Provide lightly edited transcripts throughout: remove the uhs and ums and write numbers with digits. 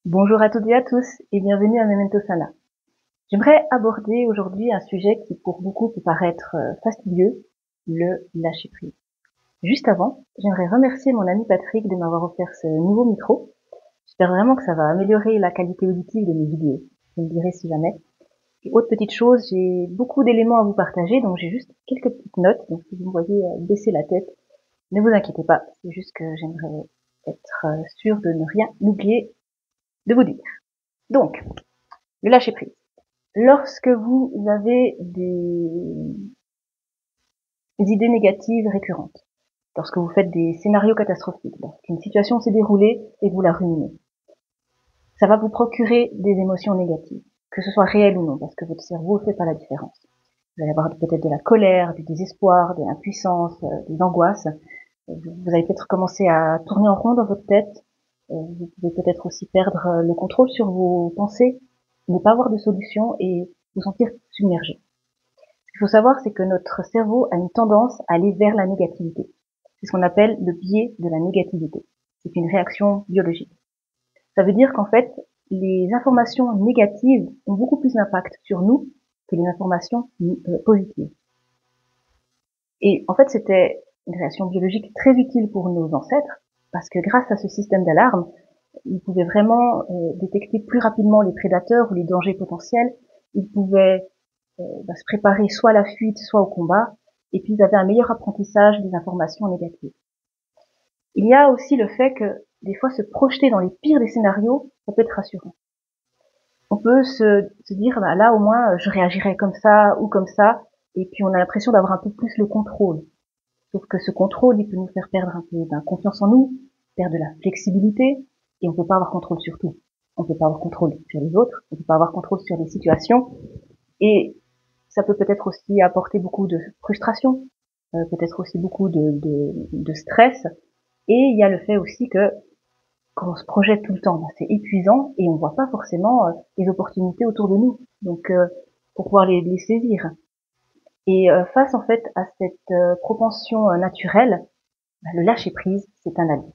Bonjour à toutes et à tous et bienvenue à Memento Sana. J'aimerais aborder aujourd'hui un sujet qui pour beaucoup peut paraître fastidieux, le lâcher prise. Juste avant, j'aimerais remercier mon ami Patrick de m'avoir offert ce nouveau micro. J'espère vraiment que ça va améliorer la qualité auditive de mes vidéos. Vous me direz si jamais. Et autre petite chose, j'ai beaucoup d'éléments à vous partager, donc j'ai juste quelques petites notes. Donc si vous me voyez baisser la tête, ne vous inquiétez pas, c'est juste que j'aimerais être sûre de ne rien oublier de vous dire. Donc, le lâcher prise. Lorsque vous avez des idées négatives récurrentes, lorsque vous faites des scénarios catastrophiques, lorsqu'une situation s'est déroulée et que vous la ruminez, ça va vous procurer des émotions négatives, que ce soit réel ou non, parce que votre cerveau ne fait pas la différence. Vous allez avoir peut-être de la colère, du désespoir, de l'impuissance, des angoisses. Vous allez peut-être commencer à tourner en rond dans votre tête. Vous pouvez peut-être aussi perdre le contrôle sur vos pensées, ne pas avoir de solution et vous sentir submergé. Ce qu'il faut savoir, c'est que notre cerveau a une tendance à aller vers la négativité. C'est ce qu'on appelle le biais de la négativité. C'est une réaction biologique. Ça veut dire qu'en fait, les informations négatives ont beaucoup plus d'impact sur nous que les informations positives. Et en fait, c'était une réaction biologique très utile pour nos ancêtres, parce que grâce à ce système d'alarme, ils pouvaient vraiment détecter plus rapidement les prédateurs ou les dangers potentiels. Ils pouvaient se préparer soit à la fuite, soit au combat, et puis ils avaient un meilleur apprentissage des informations négatives. Il y a aussi le fait que des fois se projeter dans les pires des scénarios, ça peut être rassurant. On peut se dire, bah là au moins je réagirais comme ça ou comme ça, et puis on a l'impression d'avoir un peu plus le contrôle. Sauf que ce contrôle, il peut nous faire perdre un peu de confiance en nous, perdre de la flexibilité, et on peut pas avoir contrôle sur tout. On peut pas avoir contrôle sur les autres, on peut pas avoir contrôle sur les situations, et ça peut peut-être aussi apporter beaucoup de frustration, peut-être aussi beaucoup de stress, et il y a le fait aussi que quand on se projette tout le temps, c'est épuisant et on voit pas forcément les opportunités autour de nous. Donc, pour pouvoir les saisir. Et face en fait à cette propension naturelle, le lâcher prise, c'est un allié.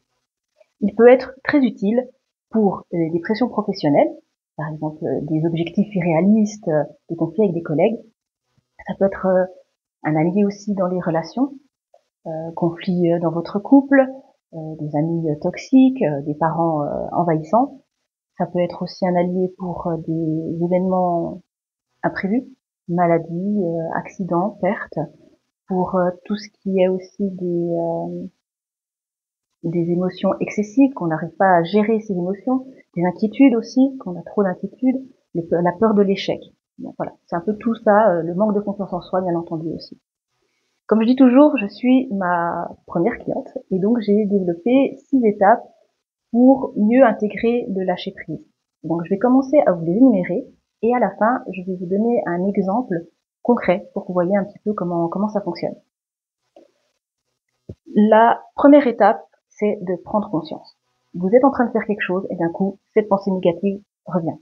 Il peut être très utile pour des pressions professionnelles, par exemple des objectifs irréalistes, des conflits avec des collègues. Ça peut être un allié aussi dans les relations, conflits dans votre couple, des amis toxiques, des parents envahissants. Ça peut être aussi un allié pour des événements imprévus, maladies, accidents, pertes, pour tout ce qui est aussi des émotions excessives, qu'on n'arrive pas à gérer ces émotions, des inquiétudes aussi, qu'on a trop d'inquiétudes, la peur de l'échec. Bon, voilà, c'est un peu tout ça, le manque de confiance en soi, bien entendu aussi. Comme je dis toujours, je suis ma première cliente et donc j'ai développé 6 étapes pour mieux intégrer le lâcher prise. Donc je vais commencer à vous les énumérer et à la fin, je vais vous donner un exemple concret pour que vous voyez un petit peu comment ça fonctionne. La première étape, c'est de prendre conscience. Vous êtes en train de faire quelque chose et d'un coup, cette pensée négative revient.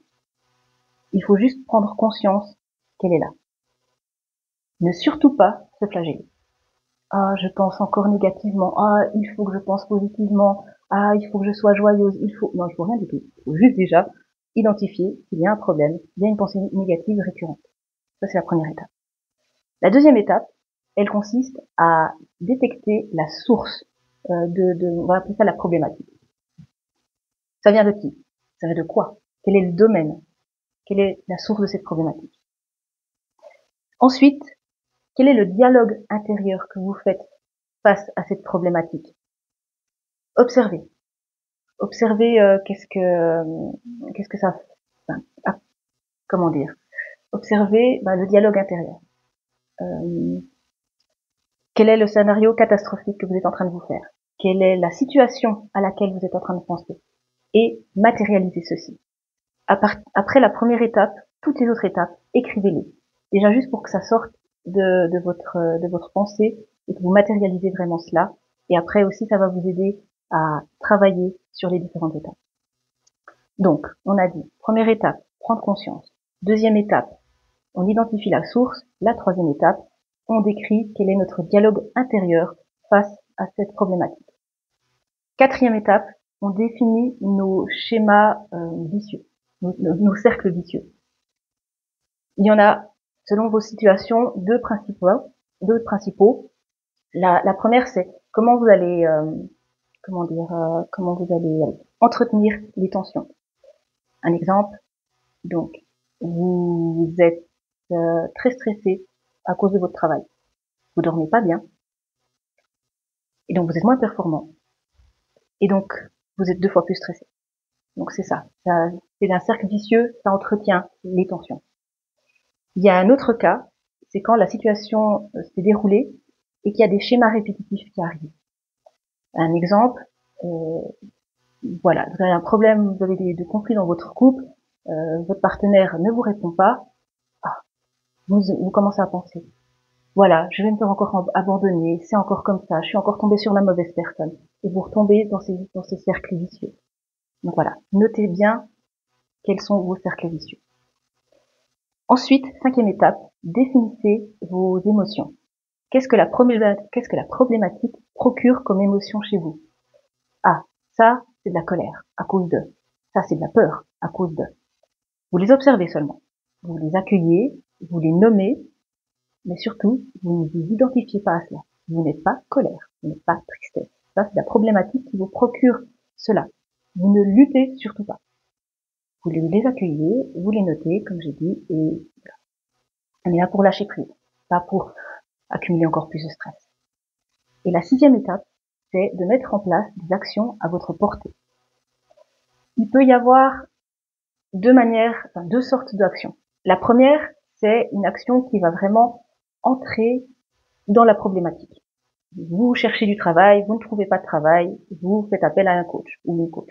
Il faut juste prendre conscience qu'elle est là. Ne surtout pas se flageller. Ah, je pense encore négativement. Ah, il faut que je pense positivement. Ah, il faut que je sois joyeuse. Non, il faut rien du tout. Il faut juste déjà identifier qu'il y a un problème, il y a une pensée négative récurrente. Ça, c'est la première étape. La deuxième étape, elle consiste à détecter la source on va appeler ça la problématique. Ça vient de qui? Ça vient de quoi? Quel est le domaine? Quelle est la source de cette problématique? Ensuite, quel est le dialogue intérieur que vous faites face à cette problématique? Observez. Observez qu'est-ce que ça, enfin, comment dire? Observez le dialogue intérieur. Quel est le scénario catastrophique que vous êtes en train de vous faire? Quelle est la situation à laquelle vous êtes en train de penser? Et matérialisez ceci. Après la première étape, toutes les autres étapes, écrivez-les. Déjà juste pour que ça sorte de votre pensée et que vous matérialisez vraiment cela. Et après aussi, ça va vous aider à travailler sur les différentes étapes. Donc, on a dit, première étape, prendre conscience. Deuxième étape, on identifie la source. La troisième étape, on décrit quel est notre dialogue intérieur face à cette problématique. Quatrième étape, on définit nos schémas vicieux, nos cercles vicieux. Il y en a, selon vos situations, deux principaux. La première, c'est comment vous allez, comment vous allez entretenir les tensions. Un exemple, donc, vous êtes très stressé à cause de votre travail. Vous dormez pas bien. Et donc, vous êtes moins performant. Et donc, vous êtes 2 fois plus stressé. Donc, c'est ça. C'est un cercle vicieux, ça entretient les tensions. Il y a un autre cas, c'est quand la situation s'est déroulée et qu'il y a des schémas répétitifs qui arrivent. Un exemple, voilà, vous avez un problème, vous avez des conflits dans votre couple, votre partenaire ne vous répond pas, vous commencez à penser, voilà, je vais me faire encore abandonner, c'est encore comme ça, je suis encore tombée sur la mauvaise personne. Et vous retombez dans ces cercles vicieux. Donc voilà, notez bien quels sont vos cercles vicieux. Ensuite, 5e étape, définissez vos émotions. Qu'est-ce que la problématique procure comme émotion chez vous? Ah, ça, c'est de la colère, à cause de. Ça, c'est de la peur, à cause de. Vous les observez seulement. Vous les accueillez, vous les nommez, mais surtout, vous ne vous identifiez pas à cela. Vous n'êtes pas colère, vous n'êtes pas tristesse. Ça, c'est la problématique qui vous procure cela. Vous ne luttez surtout pas. Vous les accueillez, vous les notez, comme j'ai dit, et on est là pour lâcher prise, pas pour accumuler encore plus de stress. Et la 6e étape, c'est de mettre en place des actions à votre portée. Il peut y avoir deux sortes d'actions. La première, c'est une action qui va vraiment entrer dans la problématique. Vous cherchez du travail, vous ne trouvez pas de travail, vous faites appel à un coach ou une coach.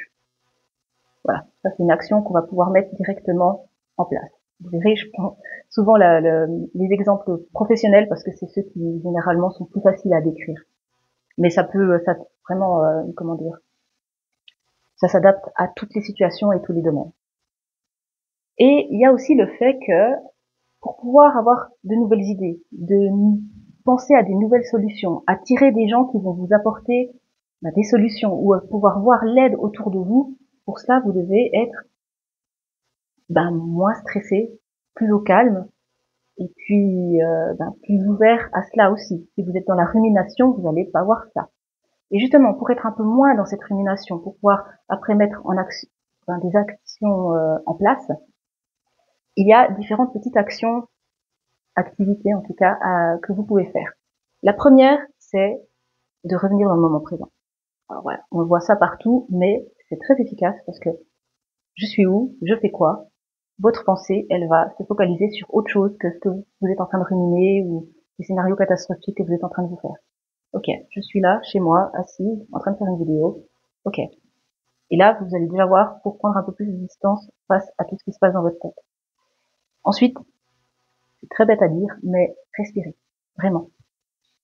Voilà, ça c'est une action qu'on va pouvoir mettre directement en place. Vous verrez, je prends souvent les exemples professionnels parce que c'est ceux qui généralement sont plus faciles à décrire. Mais ça vraiment, ça s'adapte à toutes les situations et tous les domaines. Et il y a aussi le fait que pour pouvoir avoir de nouvelles idées, de penser à des nouvelles solutions, attirer des gens qui vont vous apporter des solutions ou pouvoir voir l'aide autour de vous, pour cela vous devez être moins stressé, plus au calme et puis plus ouvert à cela aussi. Si vous êtes dans la rumination, vous n'allez pas voir ça. Et justement, pour être un peu moins dans cette rumination, pour pouvoir après mettre en action des actions en place, il y a différentes petites activités en tout cas, que vous pouvez faire. La première, c'est de revenir dans le moment présent. Alors voilà, on voit ça partout, mais c'est très efficace parce que je suis où, je fais quoi, votre pensée, elle va se focaliser sur autre chose que ce que vous êtes en train de ruminer ou les scénarios catastrophiques que vous êtes en train de vous faire. Ok, je suis là, chez moi, assise, en train de faire une vidéo. Ok. Et là, vous allez déjà voir pour prendre un peu plus de distance face à tout ce qui se passe dans votre tête. Ensuite, c'est très bête à dire, mais respirez. Vraiment.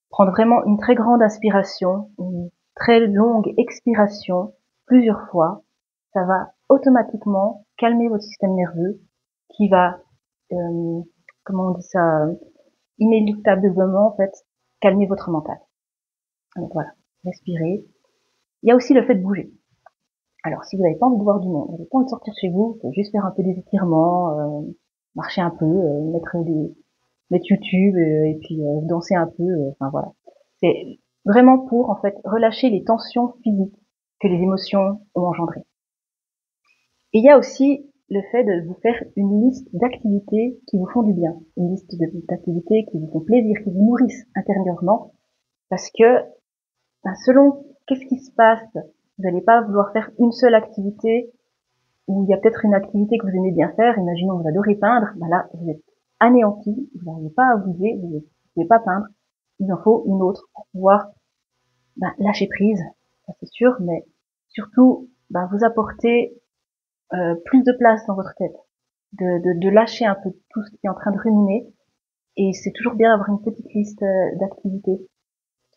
Prendre vraiment une très grande inspiration, une très longue expiration, plusieurs fois. Ça va automatiquement calmer votre système nerveux qui va, comment on dit ça, inéluctablement, en fait, calmer votre mental. Donc voilà. Respirez. Il y a aussi le fait de bouger. Alors, si vous n'avez pas envie de voir du monde, vous n'avez pas envie de sortir chez vous, vous pouvez juste faire un peu des étirements, marcher un peu, mettre YouTube et puis danser un peu. Enfin voilà. C'est vraiment pour en fait relâcher les tensions physiques que les émotions ont engendrées. Et il y a aussi le fait de vous faire une liste d'activités qui vous font du bien, une liste d'activités qui vous font plaisir, qui vous nourrissent intérieurement, parce que selon qu'est-ce qui se passe, vous n'allez pas vouloir faire une seule activité où il y a peut-être une activité que vous aimez bien faire. Imaginons que vous adorez peindre, là vous êtes anéanti, vous n'arrivez pas à bouger, vous ne pouvez pas peindre. Il en faut une autre pour pouvoir lâcher prise, ça c'est sûr, mais surtout vous apporter plus de place dans votre tête, de lâcher un peu tout ce qui est en train de ruminer. Et c'est toujours bien d'avoir une petite liste d'activités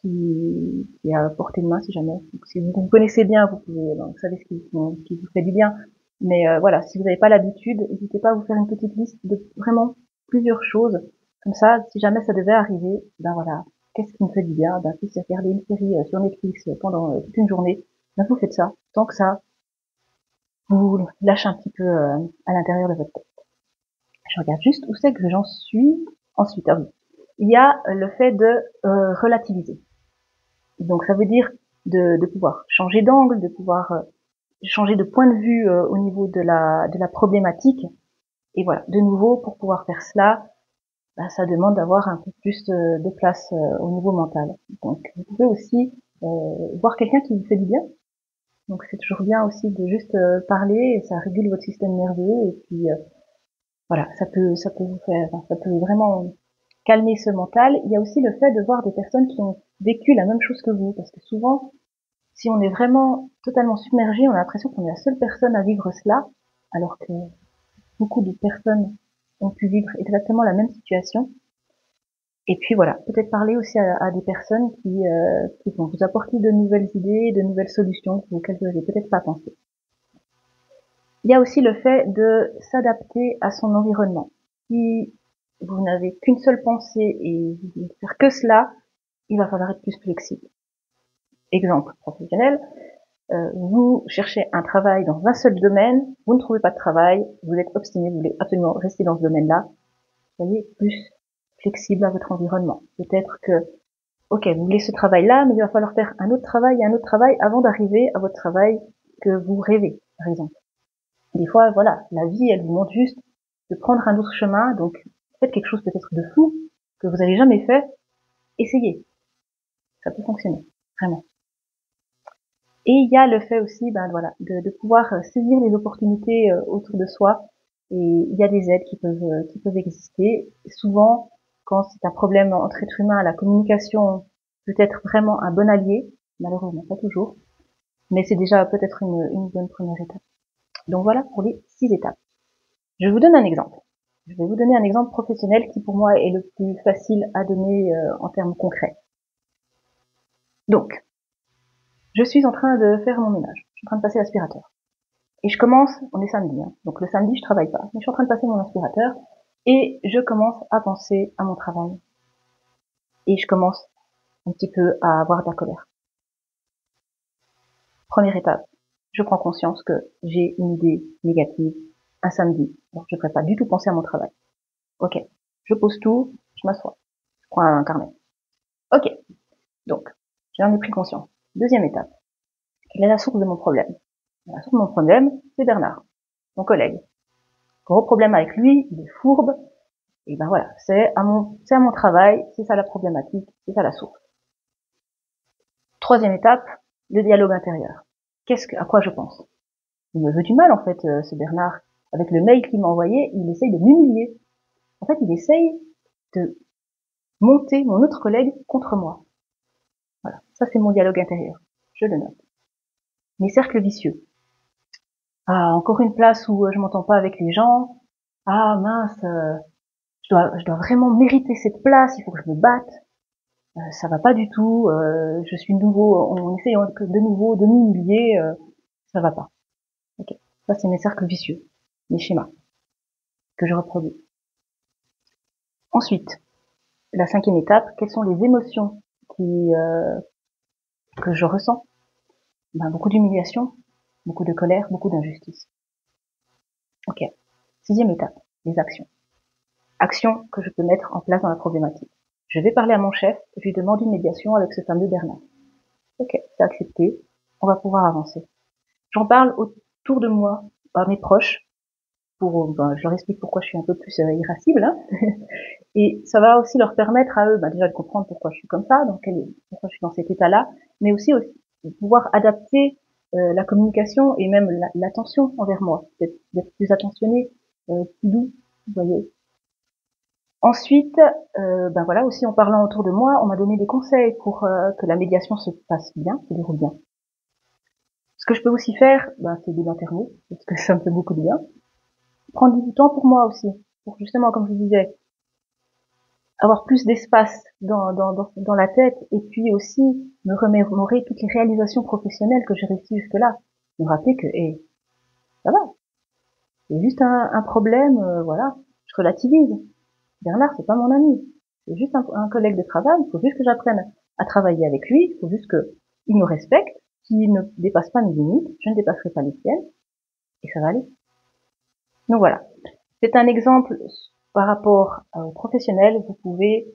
qui est à portée de main si jamais. Donc, si vous connaissez bien, vous savez ce qui vous fait du bien. Mais voilà, si vous n'avez pas l'habitude, n'hésitez pas à vous faire une petite liste de vraiment plusieurs choses. Comme ça, si jamais ça devait arriver, voilà, qu'est-ce qui me fait du bien? Si c'est regarder une série sur Netflix pendant toute une journée, ben vous faites ça, tant que ça vous lâche un petit peu à l'intérieur de votre tête. Je regarde juste où c'est que j'en suis. Ensuite, ah oui, il y a le fait de relativiser. Donc ça veut dire de pouvoir changer d'angle, de pouvoir changer de point de vue au niveau de la problématique. Et voilà, de nouveau, pour pouvoir faire cela, bah, ça demande d'avoir un peu plus de place au niveau mental. Donc vous pouvez aussi voir quelqu'un qui vous fait du bien. Donc c'est toujours bien aussi de juste parler, et ça régule votre système nerveux, et puis voilà, ça peut vous faire, enfin, ça peut vraiment calmer ce mental. Il y a aussi le fait de voir des personnes qui ont vécu la même chose que vous, parce que souvent, si on est vraiment totalement submergé, on a l'impression qu'on est la seule personne à vivre cela, alors que beaucoup de personnes ont pu vivre exactement la même situation. Et puis voilà, peut-être parler aussi à des personnes qui vont vous apporter de nouvelles idées, de nouvelles solutions auxquelles vous n'avez peut-être pas pensé. Il y a aussi le fait de s'adapter à son environnement. Si vous n'avez qu'une seule pensée et vous ne faire que cela, il va falloir être plus flexible. Exemple professionnel, vous cherchez un travail dans un seul domaine, vous ne trouvez pas de travail, vous êtes obstiné, vous voulez absolument rester dans ce domaine-là, soyez plus flexible à votre environnement. Peut-être que, ok, vous voulez ce travail-là, mais il va falloir faire un autre travail et un autre travail avant d'arriver à votre travail que vous rêvez, par exemple. Des fois, voilà, la vie, elle vous montre juste de prendre un autre chemin, donc faites quelque chose peut-être de fou, que vous n'avez jamais fait, essayez. Ça peut fonctionner, vraiment. Et il y a le fait aussi, ben voilà, de pouvoir saisir les opportunités autour de soi. Et il y a des aides qui peuvent exister. Souvent, quand c'est un problème entre êtres humains, la communication peut être vraiment un bon allié. Malheureusement, pas toujours. Mais c'est déjà peut-être une bonne première étape. Donc voilà pour les 6 étapes. Je vous donne un exemple. Je vais vous donner un exemple professionnel qui pour moi est le plus facile à donner en termes concrets. Donc, je suis en train de faire mon ménage. Je suis en train de passer l'aspirateur. Et je commence, on est samedi, hein, donc le samedi je travaille pas, mais je suis en train de passer mon aspirateur et je commence à penser à mon travail. Et je commence un petit peu à avoir de la colère. Première étape, je prends conscience que j'ai une idée négative un samedi. Donc je ne devrais pas du tout penser à mon travail. Ok, je pose tout, je m'assois, je prends un carnet. Ok, donc j'en ai pris conscience. Deuxième étape, quelle est la source de mon problème? La source de mon problème, c'est Bernard, mon collègue. Gros problème avec lui, il est fourbe, et ben voilà, c'est à mon travail, c'est ça la problématique, c'est ça la source. Troisième étape, le dialogue intérieur. À quoi je pense? Il me veut du mal en fait, ce Bernard. Avec le mail qu'il m'a envoyé, il essaye de m'humilier. En fait, il essaye de monter mon autre collègue contre moi. Voilà, ça c'est mon dialogue intérieur. Je le note. Mes cercles vicieux. Ah, encore une place où je m'entends pas avec les gens. Ah mince, je dois vraiment mériter cette place, il faut que je me batte. Ça va pas du tout, je suis nouveau, on essaye de nouveau de m'humilier, ça va pas. Ok, ça c'est mes cercles vicieux, mes schémas que je reproduis. Ensuite, la cinquième étape, quelles sont les émotions que je ressens? Ben, beaucoup d'humiliation, beaucoup de colère, beaucoup d'injustice. Ok. Sixième étape, les actions. Actions que je peux mettre en place dans la problématique. Je vais parler à mon chef, je lui demande une médiation avec ce fameux Bernard. Ok, c'est accepté, on va pouvoir avancer. J'en parle autour de moi, à mes proches, je leur explique pourquoi je suis un peu plus irascible, hein, et ça va aussi leur permettre à eux, déjà de comprendre pourquoi je suis comme ça, pourquoi je suis dans cet état-là, mais aussi de pouvoir adapter la communication et même l'attention envers moi, d'être plus attentionné, plus doux, vous voyez. Ensuite, voilà, aussi en parlant autour de moi, on m'a donné des conseils pour que la médiation se passe bien, se déroule bien. Ce que je peux aussi faire, c'est de l'internet, parce que ça me fait beaucoup de bien. Prendre du temps pour moi aussi, pour justement, comme je vous disais, avoir plus d'espace dans la tête, et puis aussi me remémorer toutes les réalisations professionnelles que j'ai réussies jusque-là. Me rappeler que, ça va, c'est juste un problème, voilà, je relativise. Bernard, c'est pas mon ami, c'est juste un collègue de travail, il faut juste que j'apprenne à travailler avec lui, il faut juste qu'il me respecte, qui ne dépassent pas mes limites, je ne dépasserai pas les siennes, et ça va aller. Donc voilà. C'est un exemple par rapport au professionnel, vous pouvez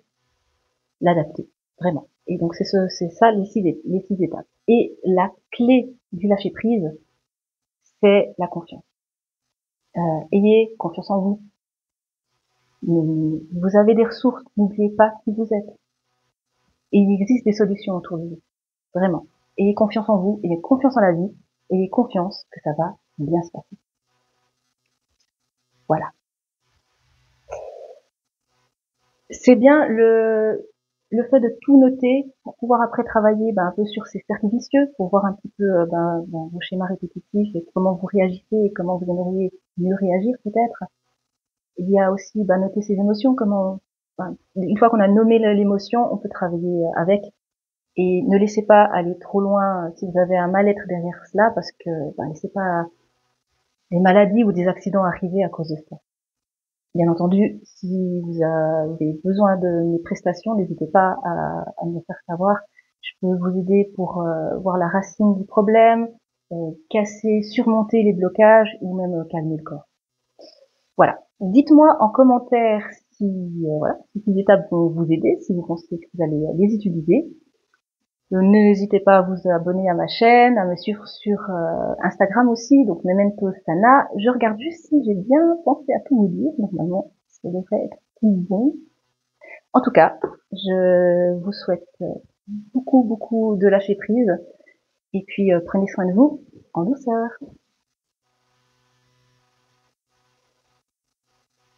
l'adapter, vraiment. Et donc c'est ça les six étapes. Et la clé du lâcher prise, c'est la confiance. Ayez confiance en vous. Vous avez des ressources, n'oubliez pas qui vous êtes. Et il existe des solutions autour de vous, vraiment. Ayez confiance en vous, ayez confiance en la vie, ayez confiance que ça va bien se passer. Voilà. C'est bien le fait de tout noter pour pouvoir après travailler un peu sur ces cercles vicieux, pour voir un petit peu vos schémas répétitifs et comment vous réagissez et comment vous aimeriez mieux réagir peut-être. Il y a aussi noter ses émotions, une fois qu'on a nommé l'émotion, on peut travailler avec. Et ne laissez pas aller trop loin si vous avez un mal-être derrière cela, parce que laissez pas des maladies ou des accidents arriver à cause de ça. Bien entendu, si vous avez besoin de mes prestations, n'hésitez pas à me faire savoir. Je peux vous aider pour voir la racine du problème, casser, surmonter les blocages ou même calmer le corps. Voilà. Dites-moi en commentaire si ces étapes vont vous aider, si vous pensez que vous allez les utiliser. N'hésitez pas à vous abonner à ma chaîne, à me suivre sur Instagram aussi, donc Memento Sana. Je regarde juste si j'ai bien pensé à tout vous dire. Normalement, ça devrait être tout bon. En tout cas, je vous souhaite beaucoup de lâcher prise. Et puis, prenez soin de vous en douceur.